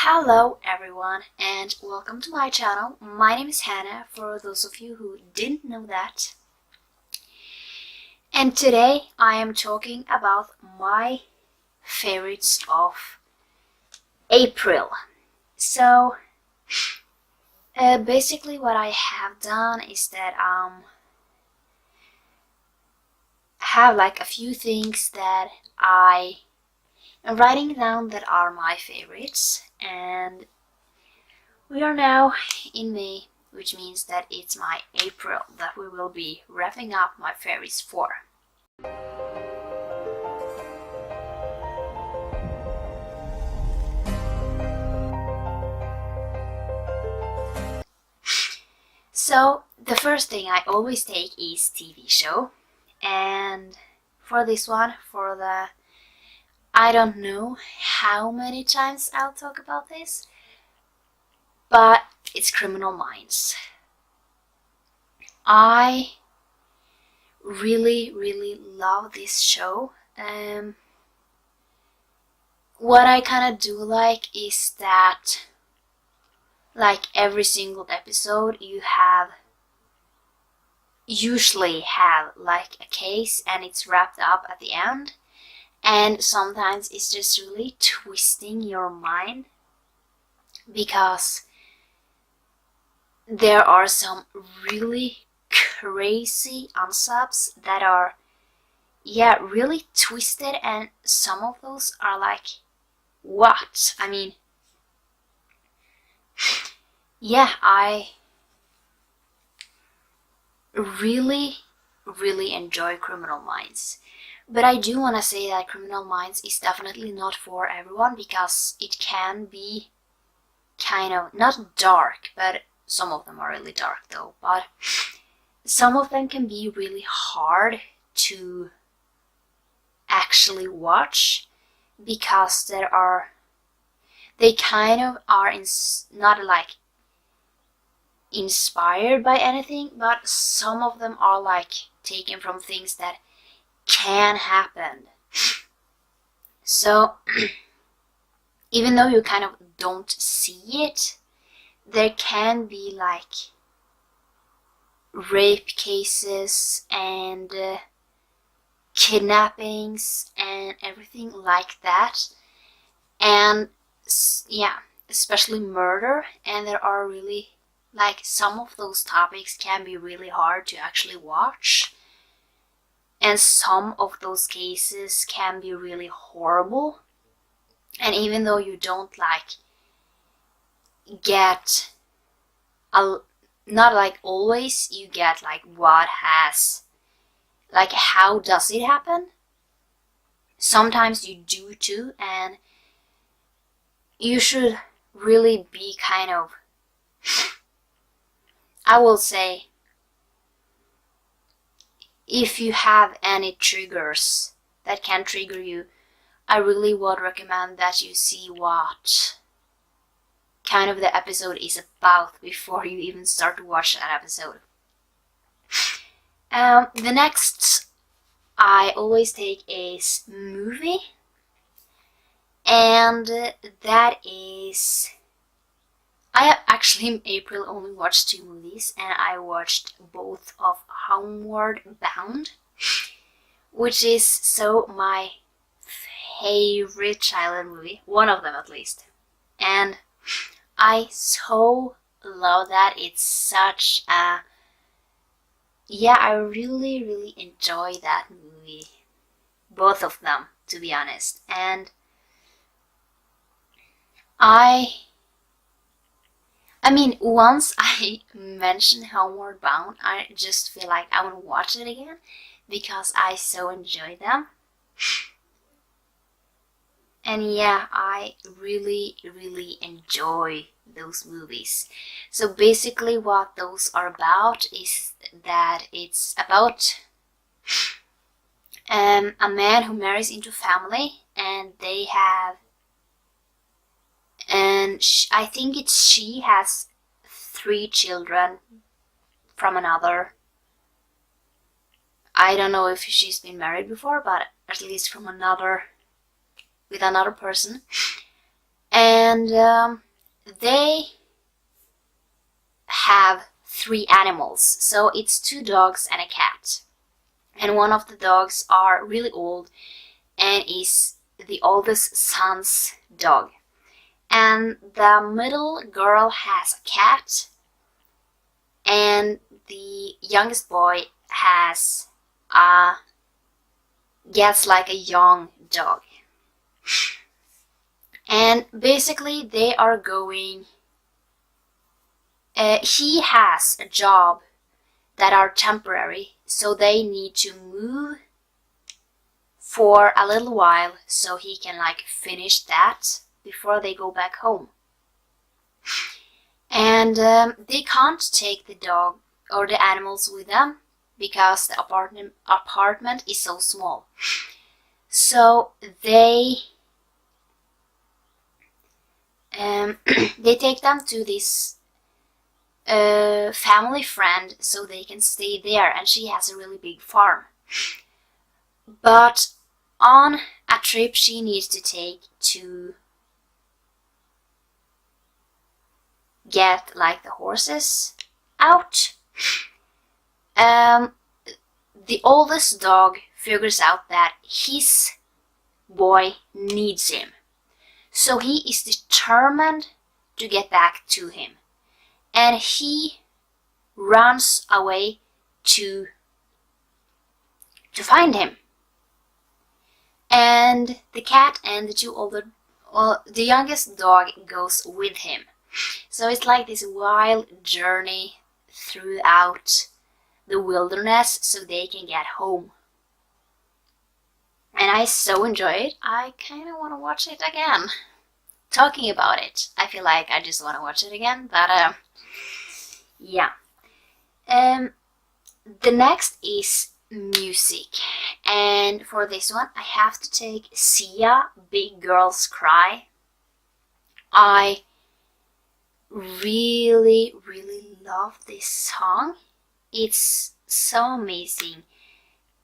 Hello everyone and welcome to my channel. My name is Hannah, for those of you who didn't know that. And today I am talking about my favorites of April. So basically what I have done is that have like a few things that I am writing down that are my favorites, and we are now in May, which means that it's my April that we will be wrapping up my favorites for. So the first thing I always take is TV show, and for this one, I don't know how many times I'll talk about this, but it's Criminal Minds. I really love this show. What I kind of do like is that like every single episode you usually have like a case and it's wrapped up at the end, and sometimes it's just really twisting your mind because there are some really crazy unsubs that are really twisted, and some of those are like, what? I mean, I really enjoy Criminal Minds. But I do want to say that Criminal Minds is definitely not for everyone, because it can be kind of, not dark, but some of them are really dark though, but some of them can be really hard to actually watch because they kind of are not like inspired by anything, but some of them are like taken from things that can happen. So even though you kind of don't see it, there can be like rape cases and kidnappings and everything like that, and especially murder, and there are really like some of those topics can be really hard to actually watch, and some of those cases can be really horrible, and even though you don't like get not like always you get like what has, like how does it happen, sometimes you do too, and you should really be kind of, I will say, if you have any triggers that can trigger you, I really would recommend that you see what kind of the episode is about before you even start to watch that episode. The next I always take is movie, and that is, I have actually in April only watched 2 movies, and I watched both of Homeward Bound, which is so my favorite childhood movie, one of them at least, and I so love that. It's such a, I really enjoy that movie, both of them, to be honest. And I mean, once I mentioned Homeward Bound, I just feel like I want to watch it again because I so enjoy them. And I really enjoy those movies. So basically what those are about is that it's about a man who marries into family, and they have, and I think she has 3 children from another, I don't know if she's been married before, but at least from another, with another person. And And they have 3 animals. So it's 2 dogs and a cat. And one of the dogs are really old and is the oldest son's dog. And the middle girl has a cat, and the youngest boy has gets like a young dog. And basically they are going, he has a job that are temporary, so they need to move for a little while so he can like finish that before they go back home. And they can't take the dog or the animals with them because the apartment is so small. So they they take them to this family friend so they can stay there, and she has a really big farm. But on a trip she needs to take to get like the horses out, the oldest dog figures out that his boy needs him, so he is determined to get back to him, and he runs away to find him. And the cat and the 2 older, the youngest dog goes with him. So it's like this wild journey throughout the wilderness so they can get home. And I so enjoy it. I kind of want to watch it again. Talking about it, I feel like I just want to watch it again. But yeah. The next is music. And for this one, I have to take Sia, Big Girls Cry. I really love this song. It's so amazing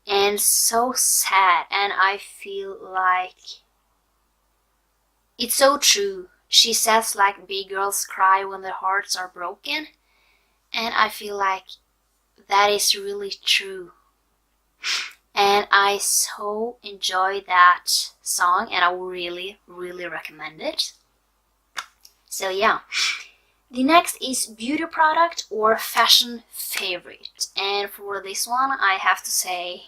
and so sad, and I feel like it's so true. She says like big girls cry when their hearts are broken, and I feel like that is really true. And I so enjoy that song, and I really recommend it. So yeah. The next is beauty product or fashion favorite. And for this one, I have to say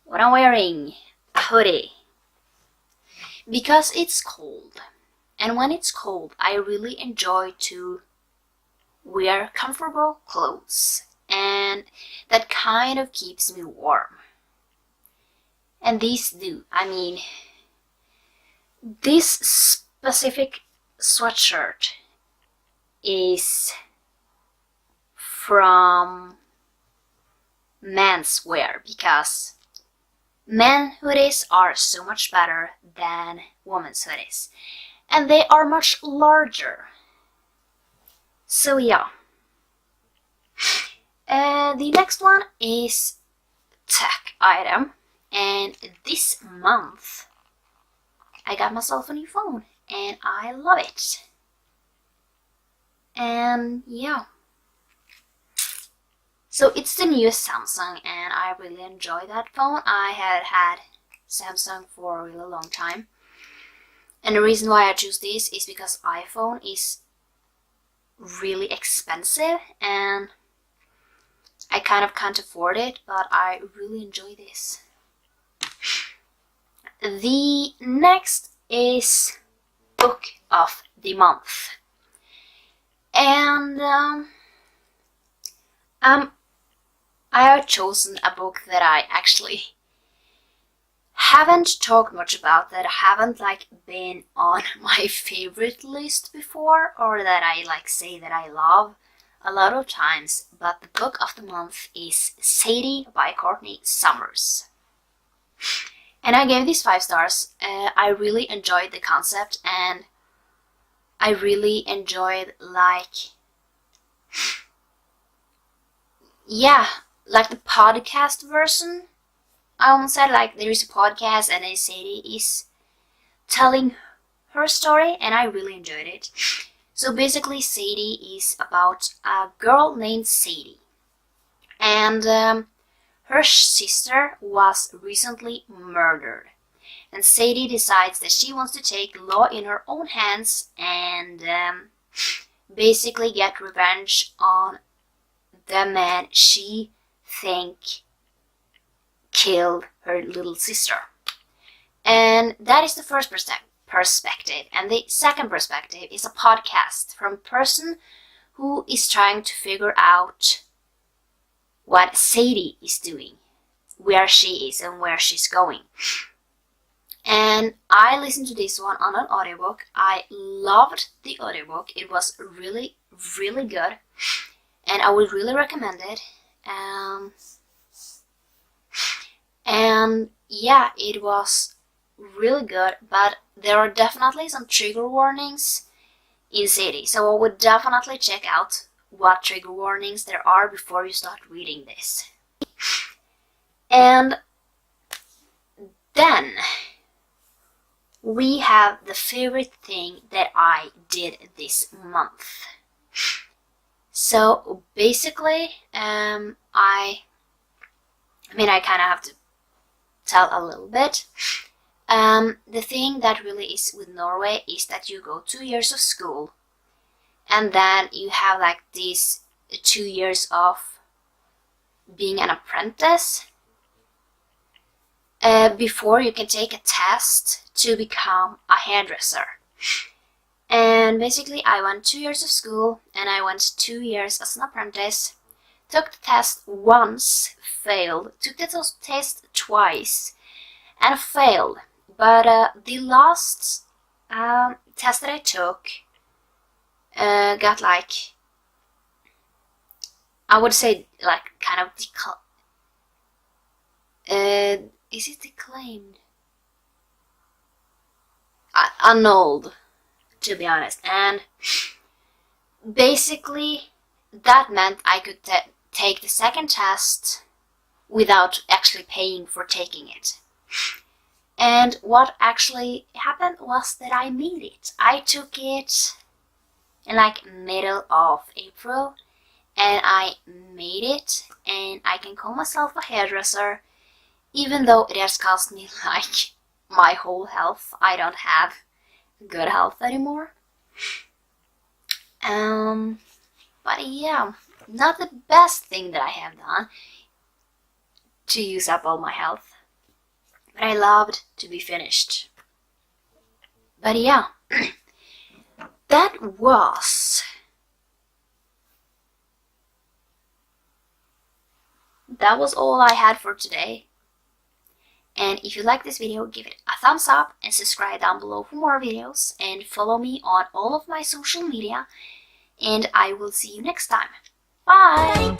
what I'm wearing, a hoodie. Because it's cold. And when it's cold, I really enjoy to wear comfortable clothes. And that kind of keeps me warm. And these do. I mean, this specific sweatshirt is from menswear, because men hoodies are so much better than women's hoodies, and they are much larger. So yeah. The next one is tech item, and this month I got myself a new phone and I love it. And yeah, so it's the newest Samsung, and I really enjoy that phone. I had Samsung for a really long time, and the reason why I choose this is because iPhone is really expensive and I kind of can't afford it, but I really enjoy this. The next is book of the month. And I have chosen a book that I actually haven't talked much about, that haven't like been on my favorite list before, or that I like say that I love a lot of times. But the book of the month is Sadie by Courtney Summers. And I gave this 5 stars. I really enjoyed the concept, and I really enjoyed like the podcast version. I almost said like there is a podcast and then Sadie is telling her story, and I really enjoyed it. So basically, Sadie is about a girl named Sadie, and her sister was recently murdered. And Sadie decides that she wants to take the law in her own hands and basically get revenge on the man she think killed her little sister. And that is the first perspective. And the second perspective is a podcast from a person who is trying to figure out what Sadie is doing, where she is and where she's going. And I listened to this one on an audiobook. I loved the audiobook. It was really, really good. And I would really recommend it. And yeah, it was really good. But there are definitely some trigger warnings in Sadie. So I would definitely check out what trigger warnings there are before you start reading this. And then we have the favorite thing that I did this month. So basically, I kind of have to tell a little bit. The thing that really is with Norway is that you go 2 years of school, and then you have like these 2 years of being an apprentice before you can take a test to become a hairdresser. And basically I went 2 years of school, and I went 2 years as an apprentice, took the test once, failed, took the test twice and failed. But the last test that I took got like, I would say like kind of is it declaimed? Annulled, to be honest. And basically that meant I could take the second test without actually paying for taking it. And what actually happened was that I made it. I took it in like middle of April, and I made it, and I can call myself a hairdresser, even though it has cost me like my whole health. I don't have good health anymore. But yeah, not the best thing that I have done to use up all my health. But I loved to be finished. But yeah, that was all I had for today. And if you like this video, give it a thumbs up and subscribe down below for more videos, and follow me on all of my social media, and I will see you next time. Bye!